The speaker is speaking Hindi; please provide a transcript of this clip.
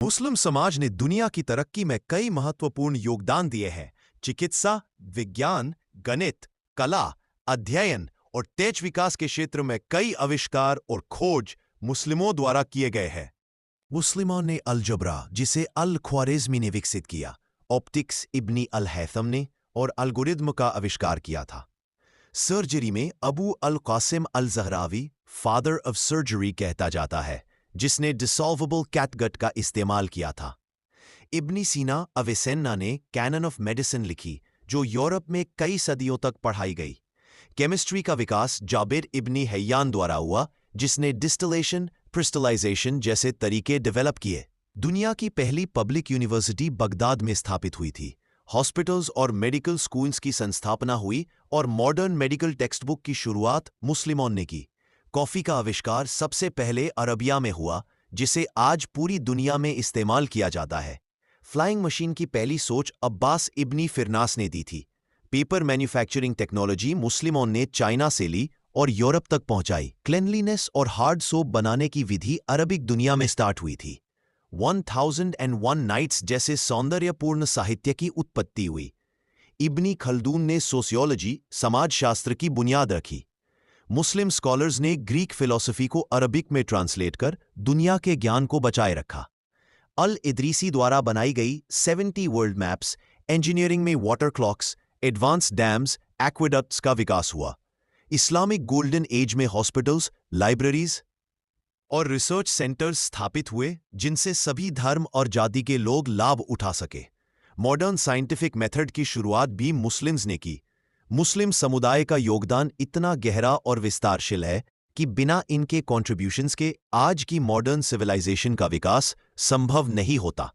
मुस्लिम समाज ने दुनिया की तरक्की में कई महत्वपूर्ण योगदान दिए हैं। चिकित्सा, विज्ञान, गणित, कला, अध्ययन और तेज विकास के क्षेत्र में कई आविष्कार और खोज मुस्लिमों द्वारा किए गए हैं। मुस्लिमों ने अलजबरा, जिसे अल-ख्वारिज़मी ने विकसित किया, ऑप्टिक्स इब्नी अल-हैथम ने, और एल्गोरिदम का आविष्कार किया था। सर्जरी में अबू अल-कासिम अल-ज़हरावी, फादर ऑफ सर्जरी, कहता जाता है, जिसने डिसॉल्वेबल कैटगट का इस्तेमाल किया था। इब्नी सीना अविसेन्ना ने कैनन ऑफ मेडिसिन लिखी, जो यूरोप में कई सदियों तक पढ़ाई गई। केमिस्ट्री का विकास जाबिर इब्नी हैयान द्वारा हुआ, जिसने डिस्टिलेशन, क्रिस्टलाइजेशन जैसे तरीके डेवलप किए। दुनिया की पहली पब्लिक यूनिवर्सिटी बगदाद में स्थापित हुई थी। हॉस्पिटल्स और मेडिकल स्कूल्स की संस्थापना हुई और मॉडर्न मेडिकल टेक्स्ट बुक की शुरुआत मुस्लिमों ने की। कॉफ़ी का आविष्कार सबसे पहले अरबिया में हुआ, जिसे आज पूरी दुनिया में इस्तेमाल किया जाता है। फ्लाइंग मशीन की पहली सोच अब्बास इब्नी फिरनास ने दी थी। पेपर मैन्युफैक्चरिंग टेक्नोलॉजी मुस्लिमों ने चाइना से ली और यूरोप तक पहुंचाई। क्लेनलीनेस और हार्ड सोप बनाने की विधि अरबिक दुनिया में स्टार्ट हुई थी। 1001 नाइट्स जैसे सौंदर्यपूर्ण साहित्य की उत्पत्ति हुई। इब्नी खल्दून ने सोशियोलॉजी, समाजशास्त्र की बुनियाद रखी। मुस्लिम स्कॉलर्स ने ग्रीक फिलॉसफी को अरबिक में ट्रांसलेट कर दुनिया के ज्ञान को बचाए रखा। अल इदरीसी द्वारा बनाई गई 70 वर्ल्ड मैप्स, इंजीनियरिंग में वाटर क्लॉक्स, एडवांस डैम्स, एक्वेडक्ट्स का विकास हुआ। इस्लामिक गोल्डन एज में हॉस्पिटल्स, लाइब्रेरीज और रिसर्च सेंटर्स स्थापित हुए, जिनसे सभी धर्म और जाति के लोग लाभ उठा सके। मॉडर्न साइंटिफिक मेथड की शुरुआत भी मुस्लिम्स ने की। मुस्लिम समुदाय का योगदान इतना गहरा और विस्तारशील है कि बिना इनके कॉन्ट्रिब्यूशंस के आज की मॉडर्न सिविलाइजेशन का विकास संभव नहीं होता।